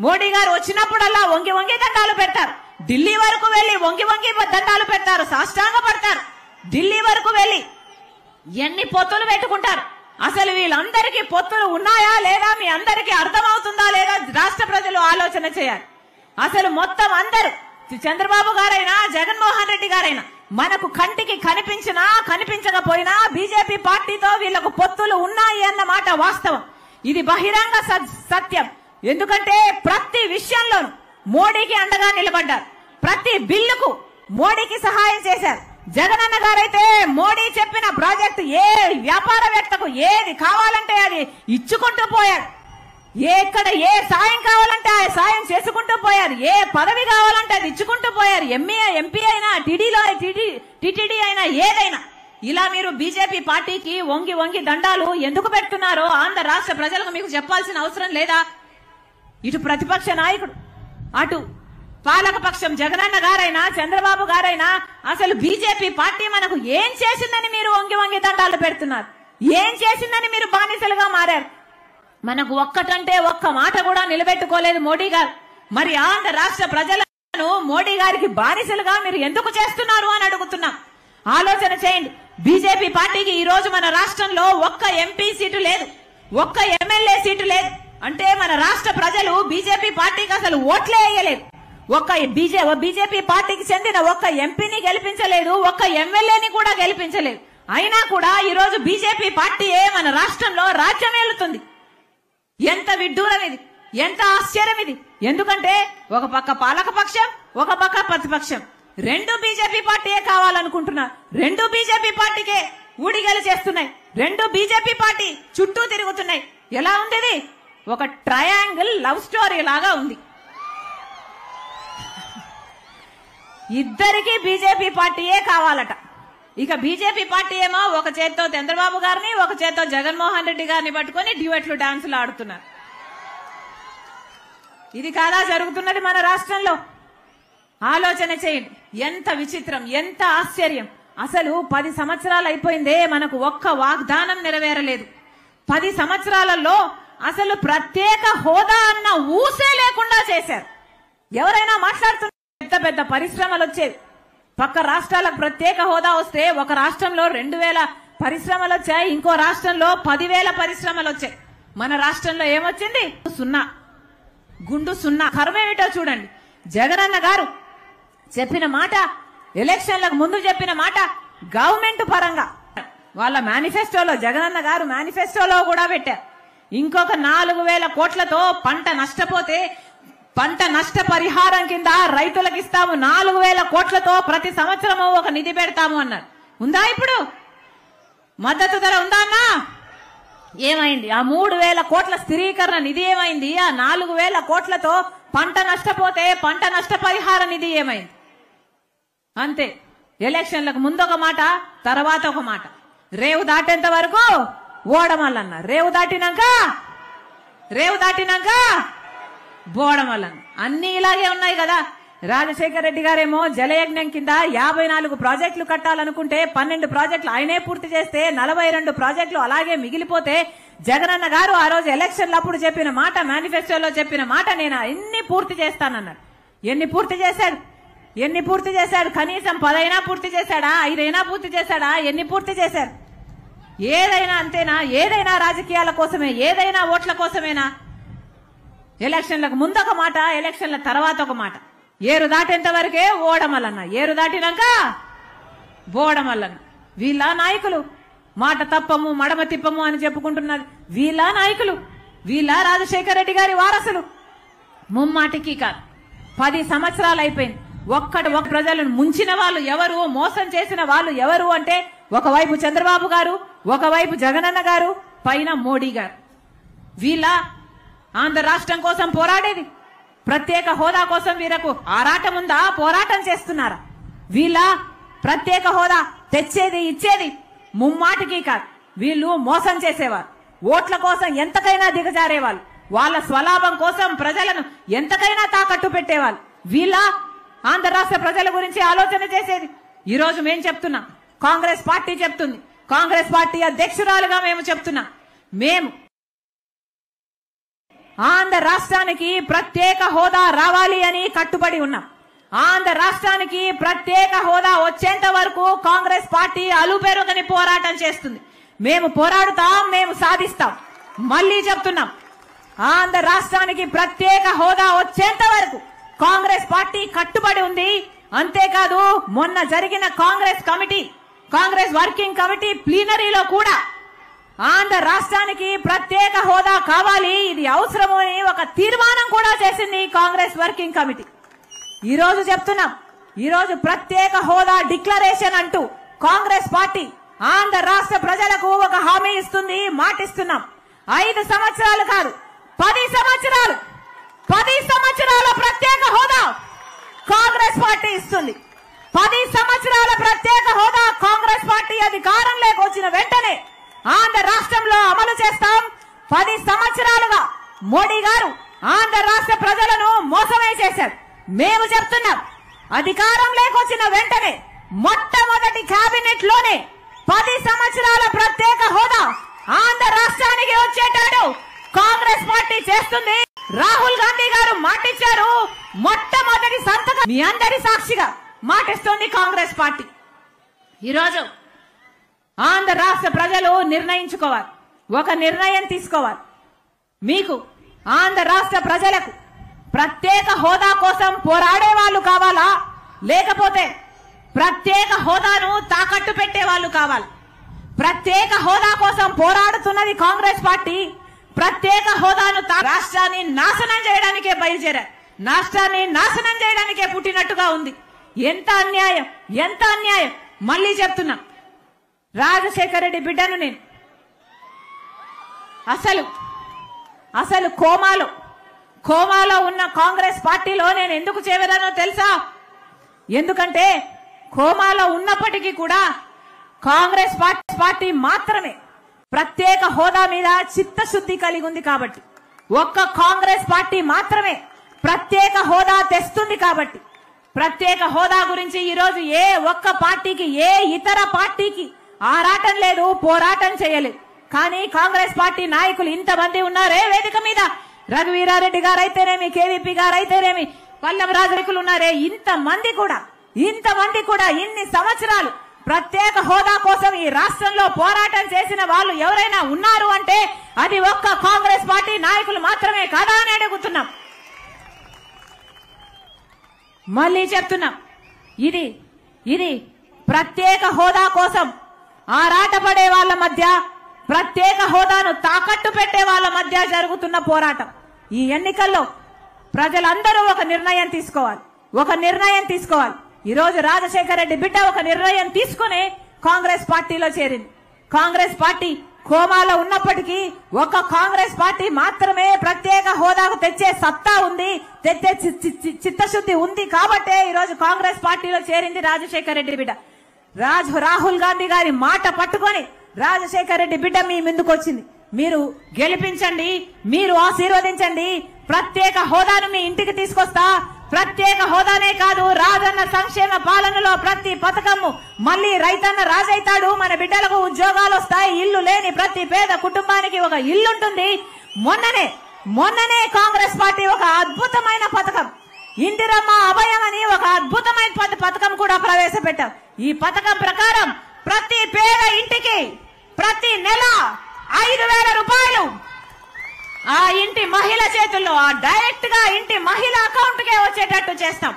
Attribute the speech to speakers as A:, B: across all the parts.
A: మోడీ గారు వచ్చినప్పుడల్లా వంగి వంగి దండాలు పెడతారు. ఢిల్లీ వరకు వెళ్లి వంగి వంగి దండాలు పెడతారు, సాష్టాంగ పడతారు. ఢిల్లీ వరకు వెళ్లి ఎన్ని పొత్తులు పెట్టుకుంటారు. అసలు వీళ్ళందరికీ పొత్తులు ఉన్నాయా లేదా మీ అందరికీ అర్థమవుతుందా లేదా రాష్ట్ర ప్రజలు ఆలోచన చేయాలి. అసలు మొత్తం అందరూ చంద్రబాబు గారైనా జగన్మోహన్ రెడ్డి గారైనా మనకు కంటికి కనిపించినా కనిపించకపోయినా బీజేపీ పార్టీతో వీళ్లకు పొత్తులు ఉన్నాయి అన్న మాట వాస్తవం. ఇది బహిరంగ సత్యం. ఎందుకంటే ప్రతి విషయంలోనూ మోడీకి అండగా నిలబడ్డారు. ప్రతి బిల్లుకు మోడీకి సహాయం చేశారు. జగనన్న గారైతే మోడీ చెప్పిన ప్రాజెక్టు ఏ వ్యాపారవేత్తకు ఏది కావాలంటే అది ఇచ్చుకుంటూ పోయారు. ఎక్కడ ఏ సాయం కావాలంటే ఆ సాయం చేసుకుంటూ పోయారు. ఏ పదవి కావాలంటే అది ఇచ్చుకుంటూ పోయారు. ఎంపీ అయినా టిటిడి అయినా ఏదైనా. ఇలా మీరు బీజేపీ పార్టీకి వంగి వంగి దండాలు ఎందుకు పెడుతున్నారో ఆంధ్ర రాష్ట్ర ప్రజలకు మీకు చెప్పాల్సిన అవసరం లేదా? ఇటు ప్రతిపక్ష నాయకుడు, అటు పాలకపక్షం జగనన్న గారైనా చంద్రబాబు గారైనా అసలు బీజేపీ పార్టీ మనకు ఏం చేసిందని మీరు వంగి వంగి దండాలు పెడుతున్నారు? ఏం చేసిందని మీరు బానిసలుగా మారారు? మనకు ఒక్కటంటే ఒక్క మాట కూడా నిలబెట్టుకోలేదు మోడీ గారు. మరి ఆంధ్ర రాష్ట్ర ప్రజలను మోడీ గారికి బానిసలుగా మీరు ఎందుకు చేస్తున్నారు అని అడుగుతున్నాం. ఆలోచన చేయండి. బీజేపీ పార్టీకి ఈ రోజు మన రాష్ట్రంలో ఒక్క ఎంపీ సీటు లేదు, ఒక్క ఎమ్మెల్యే సీటు లేదు. అంటే మన రాష్ట్ర ప్రజలు బీజేపీ పార్టీకి అసలు ఓట్లే వేయలేదు. ఒక్క బీజేపీ పార్టీకి చెందిన ఒక్క ఎంపీని గెలిపించలేదు, ఒక్క ఎమ్మెల్యేని కూడా గెలిపించలేదు. అయినా కూడా ఈ రోజు బీజేపీ పార్టీయే మన రాష్ట్రంలో రాజ్యం ఏలుతుంది. ఎంత విడ్డూరం ఇది, ఎంత ఆశ్చర్యం ఇది. ఎందుకంటే ఒక పక్క పాలకపక్షం, ఒక పక్క ప్రతిపక్షం, రెండు బీజేపీ పార్టీయే కావాలనుకుంటున్నారు. రెండు బీజేపీ పార్టీకే ఊడిగలు చేస్తున్నాయి. రెండు బీజేపీ పార్టీ చుట్టూ తిరుగుతున్నాయి. ఎలా ఉంది? ఒక ట్రయాంగిల్ లవ్ స్టోరీ లాగా ఉంది. ఇద్దరికి బీజేపీ పార్టీయే కావాలట. ఇక బీజేపీ పార్టీ ఏమో ఒక చేత్తో చంద్రబాబు గారిని, ఒక చేత్తో జగన్మోహన్ రెడ్డి గారిని పట్టుకుని డ్యూయెట్లు డాన్సులు ఆడుతున్నారు. ఇది కాదా జరుగుతున్నది మన రాష్ట్రంలో? ఆలోచన చేయండి. ఎంత విచిత్రం, ఎంత ఆశ్చర్యం. అసలు 10 సంవత్సరాలు అయిపోయిందే, మనకు ఒక్క వాగ్దానం నెరవేరలేదు. 10 సంవత్సరాలలో అసలు ప్రత్యేక హోదా అన్న ఊసే లేకుండా చేశారు. ఎవరైనా మాట్లాడుతున్నారు. పెద్ద పెద్ద పరిశ్రమలు వచ్చేవి. పక్క రాష్ట్రాలకు ప్రత్యేక హోదా వస్తే ఒక రాష్ట్రంలో 2000 పరిశ్రమలు వచ్చాయి, ఇంకో రాష్ట్రంలో 10,000 పరిశ్రమలు వచ్చాయి. మన రాష్ట్రంలో ఏమొచ్చింది? సున్నా, గుండు సున్నా. కర్మేమిటో చూడండి. జగనన్న గారు చెప్పిన మాట, ఎలక్షన్లకు ముందు చెప్పిన మాట, గవర్నమెంట్ పరంగా వాళ్ళ మేనిఫెస్టోలో, జగనన్న గారు మేనిఫెస్టోలో కూడా పెట్టారు. ఇంకొక 4,000 కోట్లతో పంట నష్టపోతే పంట నష్ట పరిహారం కింద రైతులకు ఇస్తాము. 4,000 కోట్లతో ప్రతి సంవత్సరము ఒక నిధి పెడతాము అన్నారు. ఉందా? ఇప్పుడు మద్దతు ధర ఉందా అన్నా? ఏమైంది? ఆ 3,000 కోట్ల స్థిరీకరణ నిధి ఏమైంది? ఆ 4,000 కోట్లతో పంట నష్టపోతే పంట నష్ట పరిహార నిధి ఏమైంది? అంతే. ఎలక్షన్లకు ముందు ఒక మాట, తర్వాత ఒక మాట. రేవు దాటేంత వరకు ఓడమల్లన్న, రేవు దాటినాక బోడమల్లన్న. అన్ని ఇలాగే ఉన్నాయి కదా. రాజశేఖర రెడ్డి గారేమో జలయజ్ఞం కింద 54 ప్రాజెక్టులు కట్టాలనుకుంటే 12 ప్రాజెక్టులు ఆయనే పూర్తి చేస్తే 42 ప్రాజెక్టులు అలాగే మిగిలిపోతే, జగనన్న గారు ఆ రోజు ఎలక్షన్లప్పుడు చెప్పిన మాట, మేనిఫెస్టోలో చెప్పిన మాట, నేను ఎన్ని పూర్తి చేస్తానన్నాడు. ఎన్ని పూర్తి చేశాడు? కనీసం 10 అయినా పూర్తి చేశాడా? 5 అయినా పూర్తి చేశాడా? ఎన్ని పూర్తి చేశారు? ఏదైనా అంతేనా? ఏదైనా రాజకీయాల కోసమే, ఏదైనా ఓట్ల కోసమేనా? ఎలక్షన్లకు ముందు ఒక మాట, ఎలక్షన్ల తర్వాత ఒక మాట. ఏరు దాటేంత వరకే ఓడమల్లన్న, ఏరు దాటినాక బోడమల్లన్న. వీళ్ళ నాయకులు మాట తప్పము మడమ తిప్పము అని చెప్పుకుంటున్నారు. వీళ్ళ నాయకులు, వీళ్ళ రాజశేఖర రెడ్డి గారి వారసులు. ముమ్మాటికి కాదు. 10 సంవత్సరాలు అయిపోయింది. ఒక ప్రజలను ముంచిన వాళ్ళు ఎవరు, మోసం చేసిన వాళ్ళు ఎవరు అంటే, ఒకవైపు చంద్రబాబు గారు, ఒకవైపు జగనన్న గారు, పైన మోడీ గారు. వీళ్ళ ఆంధ్ర రాష్ట్రం కోసం పోరాడేది, ప్రత్యేక హోదా కోసం వీరకు ఆరాటం ఉందా? పోరాటం చేస్తున్నారా? వీళ్ళ ప్రత్యేక హోదా తెచ్చేది ఇచ్చేది ముమ్మాటికి కాదు. వీళ్ళు మోసం చేసేవారు. ఓట్ల కోసం ఎంతకైనా దిగజారేవాళ్ళు. వాళ్ళ స్వలాభం కోసం ప్రజలను ఎంతకైనా తాకట్టు పెట్టేవాళ్ళు. వీళ్ళ ఆంధ్ర రాష్ట్ర ప్రజల గురించి ఆలోచన చేసేది. ఈ రోజు మేము చెప్తున్నాం, కాంగ్రెస్ పార్టీ చెప్తుంది, కాంగ్రెస్ పార్టీ అధ్యక్షురాలుగా మేము చెప్తున్నాం, మేము ఆంధ్ర రాష్ట్రానికి ప్రత్యేక హోదా రావాలి అని కట్టుబడి ఉన్నాం. ఆంధ్ర రాష్ట్రానికి ప్రత్యేక హోదా వచ్చేంత వరకు కాంగ్రెస్ పార్టీ అలుపెరుగని పోరాటం చేస్తుంది. మేము పోరాడుతాం, మేము సాధిస్తాం. మళ్ళీ చెప్తున్నాం, ఆంధ్ర రాష్ట్రానికి ప్రత్యేక హోదా వచ్చేంత వరకు కాంగ్రెస్ పార్టీ కట్టుబడి ఉంది. అంతేకాదు, మొన్న జరిగిన కాంగ్రెస్ వర్కింగ్ కమిటీ ప్లీనరీలో కూడా ఆంధ్ర రాష్ట్రానికి ప్రత్యేక హోదా కావాలి, ఇది అవసరము అని ఒక తీర్మానం కూడా చేసింది కాంగ్రెస్ వర్కింగ్ కమిటీ. ఈ రోజు చెప్తున్నాం, ఈ రోజు ప్రత్యేక హోదా డిక్లరేషన్ అంటూ కాంగ్రెస్ పార్టీ ఆంధ్ర రాష్ట్ర ప్రజలకు ఒక హామీ ఇస్తుంది, మాటిస్తున్నాం. 5 సంవత్సరాలు కాదు, 10 సంవత్సరాలు, 10 సంవత్సరాల ప్రత్యేక హోదా కాంగ్రెస్ పార్టీ ఇస్తుంది. 10 సంవత్సరాల ప్రత్యేక హోదా కాంగ్రెస్ పార్టీ అధికారంలోకి వచ్చిన వెంటనే ఆంధ్ర రాష్ట్రంలో అమలు చేస్తాం. 10 సంవత్సరాలుగా మోడీ గారు ఆంధ్ర రాష్ట్ర ప్రజలను మోసమే చేశారు. మేము చెప్తున్నాం, అధికారంలోకి వచ్చిన వెంటనే మొట్టమొదటి కేబినెట్ లోనే 10 సంవత్సరాల ప్రత్యేక హోదా ఆంధ్ర రాష్ట్రానికి వచ్చేటాడు కాంగ్రెస్ పార్టీ చేస్తుంది. రాహుల్ గాంధీ గారు మాటిచ్చారు, మొట్టమొదటి సంతకం మీ అందరి సాక్షిగా మాటిస్తుంది కాంగ్రెస్ పార్టీ. ఈరోజు ఆంధ్ర రాష్ట్ర ప్రజలు నిర్ణయించుకోవాలి, ఒక నిర్ణయం తీసుకోవాలి. మీకు ఆంధ్ర రాష్ట్ర ప్రజలకు ప్రత్యేక హోదా కోసం పోరాడే వాళ్ళు కావాలా, లేకపోతే ప్రత్యేక హోదాను తాకట్టు పెట్టే వాళ్ళు కావాలి? ప్రత్యేక హోదా కోసం పోరాడుతున్నది కాంగ్రెస్ పార్టీ. ప్రత్యేక హోదాను రాష్ట్రాన్ని నాశనం చేయడానికే బయలుదేరారు, రాష్ట్రాన్ని నాశనం చేయడానికే పుట్టినట్టుగా ఉంది. ఎంత అన్యాయం, ఎంత అన్యాయం. మళ్ళీ చెప్తున్నా, రాజశేఖర రెడ్డి బిడ్డను నేను. అసలు కోమాలో ఉన్న కాంగ్రెస్ పార్టీలో నేను ఎందుకు చేరానో తెలుసా? ఎందుకంటే కోమాలో ఉన్నప్పటికీ కూడా కాంగ్రెస్ పార్టీ మాత్రమే ప్రత్యేక హోదా మీద చిత్తశుద్ధి కలిగి ఉంది కాబట్టి, ఒక్క కాంగ్రెస్ పార్టీ మాత్రమే ప్రత్యేక హోదా తెస్తుంది కాబట్టి, ప్రత్యేక హోదా గురించి ఈరోజు ఏ ఒక్క పార్టీకి, ఏ ఇతర పార్టీకి ఆరాటం లేదు, పోరాటం చేయలేదు. కానీ కాంగ్రెస్ పార్టీ నాయకులు ఇంతమంది ఉన్నారే వేదిక మీద, రఘువీరారెడ్డి గారు అయితేనేమి, కేవీపీ గారు అయితేనేమి, పల్లం రాజరికులు ఉన్నారే, ఇంతమంది కూడా ఇన్ని సంవత్సరాలు ప్రత్యేక హోదా కోసం ఈ రాష్ట్రంలో పోరాటం చేసిన వాళ్ళు ఎవరైనా ఉన్నారు అంటే అది ఒక్క కాంగ్రెస్ పార్టీ నాయకులు మాత్రమే కాదా అని అడుగుతున్నాం. మళ్ళీ చెప్తున్నాం, ఇది ప్రత్యేక హోదా కోసం ఆరాటపడే వాళ్ళ మధ్య, ప్రత్యేక హోదాను తాకట్టు పెట్టే వాళ్ళ మధ్య జరుగుతున్న పోరాటం. ఈ ఎన్నికల్లో ప్రజలందరూ ఒక నిర్ణయం తీసుకోవాలి. ఈ రోజు రాజశేఖర రెడ్డి బిడ్డ ఒక నిర్ణయం తీసుకుని కాంగ్రెస్ పార్టీలో చేరింది. కాంగ్రెస్ పార్టీ కోమాలో ఉన్నప్పటికీ ఒక కాంగ్రెస్ పార్టీ మాత్రమే ప్రత్యేక హోదాకు తెచ్చే సత్తా ఉంది, తెచ్చే చిత్తశుద్ధి ఉంది కాబట్టే ఈ రోజు కాంగ్రెస్ పార్టీలో చేరింది రాజశేఖర రెడ్డి బిడ్డ. రాహుల్ గాంధీ గారి మాట పట్టుకొని రాజశేఖర రెడ్డి బిడ్డ మీ ముందుకు వచ్చింది. మీరు గెలిపించండి, మీరు ఆశీర్వదించండి, ప్రత్యేక హోదాను మీ ఇంటికి తీసుకొస్తా. ప్రత్యేక హోదానే కాదు, రాజన్న సంక్షేమ పాలనలో ప్రతి పథకము మళ్ళీ రైతన్న రాజైతాడు, మన బిడ్డలకు ఉద్యోగాలు వస్తాయి, ఇల్లు లేని ప్రతి పేద కుటుంబానికి ఒక ఇల్లు ఉంటుంది. మొన్ననే కాంగ్రెస్ పార్టీ ఒక అద్భుతమైన పథకం, ఇందిరమ్మ అభయం అని ఒక అద్భుతమైన పథకం కూడా ప్రవేశపెట్టాం. ఈ పథకం ప్రకారం ప్రతి పేద ఇంటికి ప్రతి నెల 5,000 రూపాయలు ఆ ఇంటి మహిళ చేతుల్లో, డైరెక్ట్ గా ఇంటి మహిళ అకౌంట్ కే వచ్చేటట్టు చేస్తాం.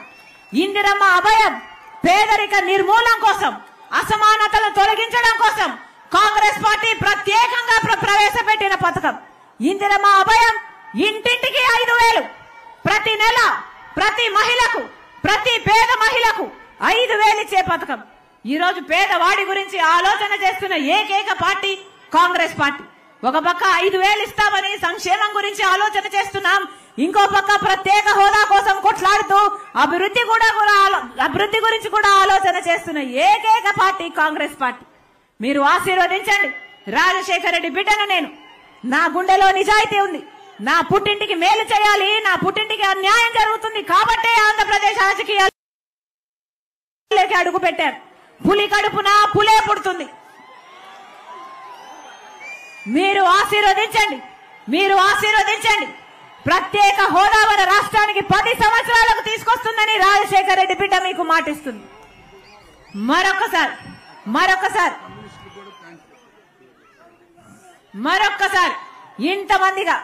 A: ఇందిరమ్మ అభయం పేదరిక నిర్మూలన కోసం, అసమానతలు తొలగించడం కోసం కాంగ్రెస్ పార్టీ ప్రత్యేకంగా ప్రవేశపెట్టిన పథకం. ఇందిరమ్మ అభయం ఇంటింటికి 5,000 ప్రతి నెల, ప్రతి మహిళకు, ప్రతి పేద మహిళకు 5,000 ఇచ్చే పథకం. ఈ రోజు పేదవాడి గురించి ఆలోచన చేస్తున్న ఏకైక పార్టీ కాంగ్రెస్ పార్టీ. ఒక పక్క 5,000 ఇస్తామని సంక్షేమం గురించి ఆలోచన చేస్తున్నాం, ఇంకో పక్క ప్రత్యేక హోదా కోసం కొట్లాడుతూ అభివృద్ధి గురించి కూడా ఆలోచన చేస్తున్న ఏకైక పార్టీ కాంగ్రెస్ పార్టీ. మీరు ఆశీర్వదించండి రాజశేఖర రెడ్డి బిడ్డను. నేను, నా గుండెలో నిజాయితీ ఉంది, నా పుట్టింటికి మేలు చేయాలి, నా పుట్టింటికి అన్యాయం జరుగుతుంది కాబట్టే ఆంధ్రప్రదేశ్ రాజకీయాలకి అడుగు పెట్టారు. పులి కడుపున పులే పుడుతుంది. మీరు ఆశీర్వదించండి ప్రత్యేక హోదా మన రాష్ట్రానికి 10 సంవత్సరాలకు తీసుకొస్తుందని రాజశేఖర రెడ్డి బిడ్డ మీకు మాటిస్తుంది. మరొక్కసారి ఇంతమందిగా